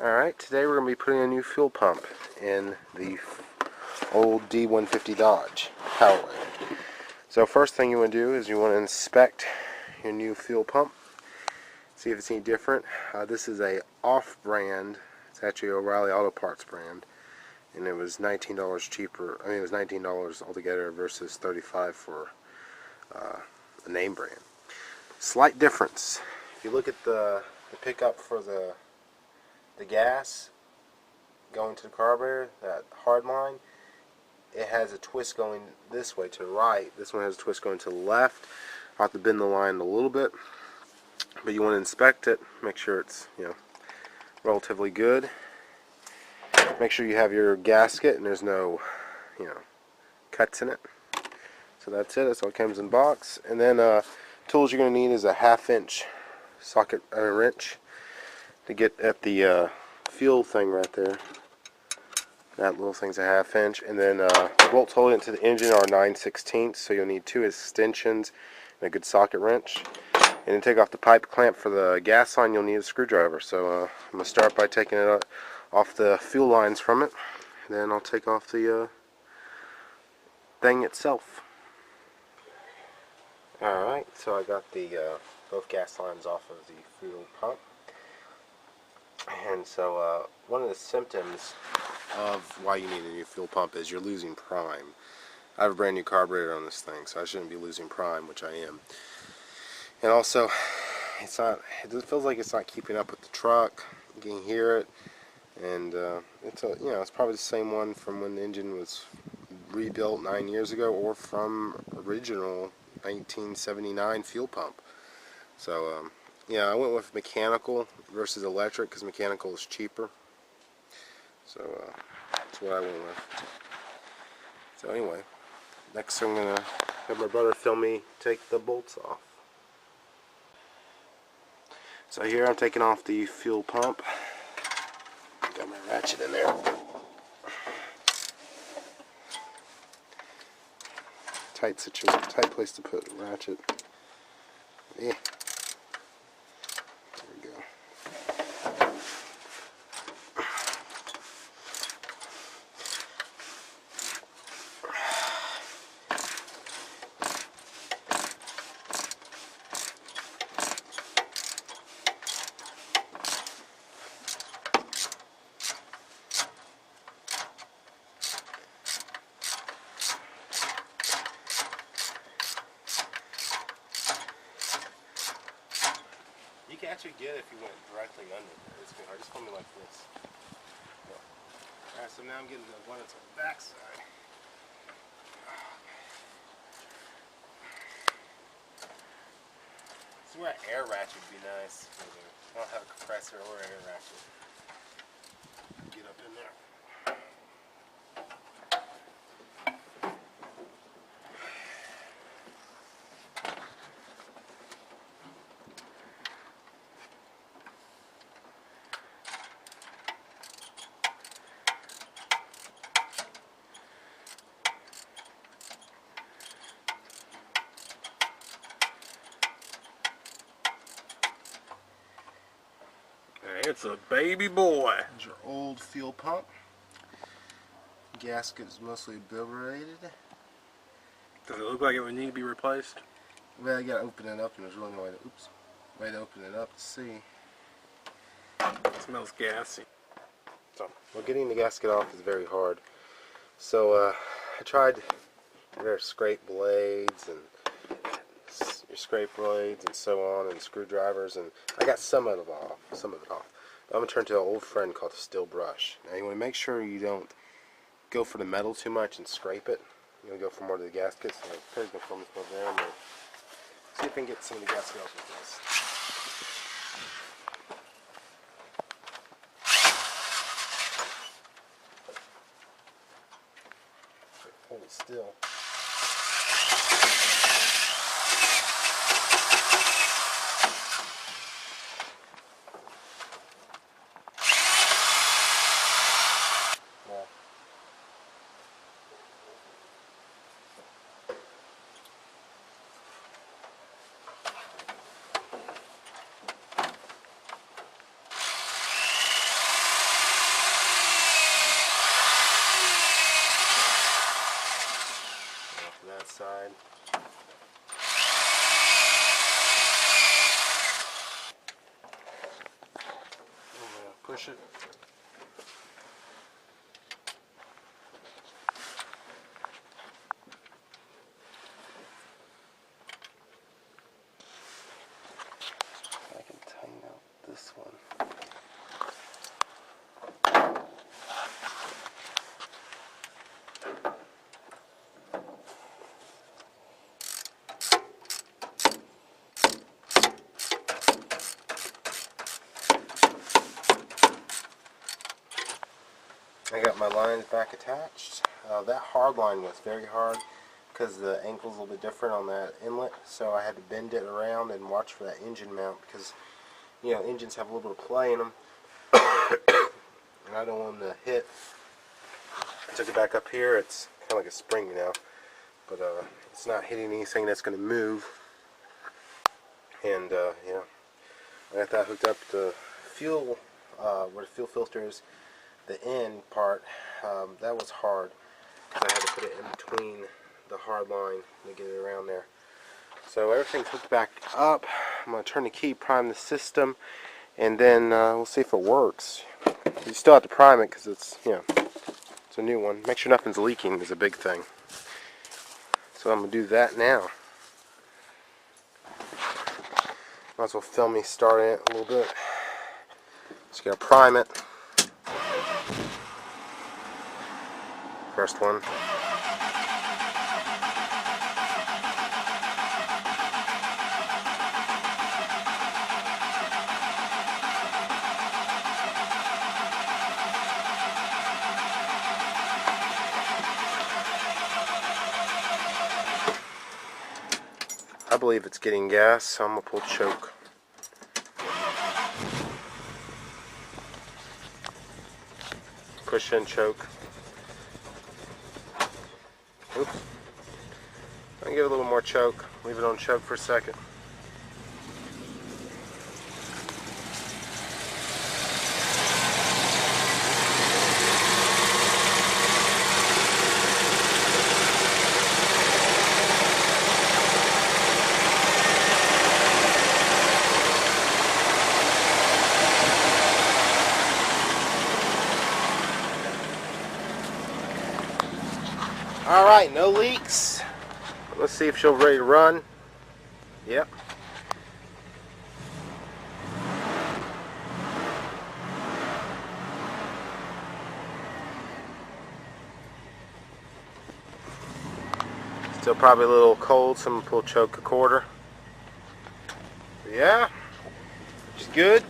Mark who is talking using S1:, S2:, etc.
S1: Alright, today we're going to be putting a new fuel pump in the old D150 Dodge Powerway. So first thing you want to do is you want to inspect your new fuel pump, see if it's any different. This is a off-brand, it's actually a O'Reilly Auto Parts brand, and it was $19 cheaper, it was $19 altogether versus $35 for a name brand. Slight difference. If you look at the pickup for the gas going to the carburetor, that hard line, it has a twist going this way to the right. This one has a twist going to the left. I'll have to bend the line a little bit, but you want to inspect it, make sure it's relatively good. Make sure you have your gasket and there's no cuts in it. So that's it. That's all it comes in the box. And then tools you're going to need is a 1/2 inch socket wrench to get at the fuel thing right there. That little thing's a 1/2 inch, and then the bolts holding it to the engine are 9/16, so you'll need 2 extensions and a good socket wrench. And to take off the pipe clamp for the gas line, you'll need a screwdriver. So I'm going to start by taking it off the fuel lines from it, and then I'll take off the thing itself. Alright, so I got the both gas lines off of the fuel pump. And so one of the symptoms of why you need a new fuel pump is you're losing prime. I have a brand new carburetor on this thing, so I shouldn't be losing prime, which I am. And also, it feels like it's not keeping up with the truck. You can hear it, and it's probably the same one from when the engine was rebuilt 9 years ago, or from original 1979 fuel pump. So yeah, I went with mechanical versus electric because mechanical is cheaper. So that's what I went with. So anyway, next I'm going to have my brother film me take the bolts off. So here I'm taking off the fuel pump. Got my ratchet in there. Tight place to put a ratchet. Yeah. You can actually get it if you went directly under there. It's gonna be hard. Just hold me like this. Alright, so now I'm getting the one that's on the back side. This is where an air ratchet would be nice. I don't have a compressor or an air ratchet. Get up in there.
S2: It's a baby boy.
S1: There's your old fuel pump. Gasket is mostly obliterated.
S2: Does it look like it would need to be replaced?
S1: Well, you gotta open it up, and there's really no way to open it up to see.
S2: It smells gassy.
S1: So, well, getting the gasket off is very hard. So I tried scrape blades and so on, and screwdrivers, and I got some of it off. I'm going to turn to an old friend called steel brush. Now you want to make sure you don't go for the metal too much and scrape it. You want to go for more to the gasket. So Perry's going to film this over there, and we'll see if we can get some of the gasket off with this. Hold it still.
S2: push it.
S1: I can tighten out this one. I got my lines back attached. That hard line was very hard because the ankle's a little bit different on that inlet, so I had to bend it around and watch for that engine mount because, you know, engines have a little bit of play in them, and I don't want them to hit. I took it back up here. It's kind of like a spring now, but it's not hitting anything that's going to move. And yeah, I got that hooked up to fuel, where the fuel filter is. The end part, that was hard because I had to put it in between the hard line to get it around there. So everything's hooked back up. I'm going to turn the key, prime the system, and then we'll see if it works. You still have to prime it because it's, you know, it's a new one. Make sure nothing's leaking is a big thing. So I'm going to do that now. Might as well film me starting it a little bit. Just got to prime it. First one. I believe it's getting gas, so I'm going to pull choke. Push in choke. Oops. I can give it a little more choke. Leave it on choke for a second. Alright, no leaks. Let's see if she'll ready to run. Yep. Still probably a little cold, so I'm going to pull choke a quarter. Yeah, which is good.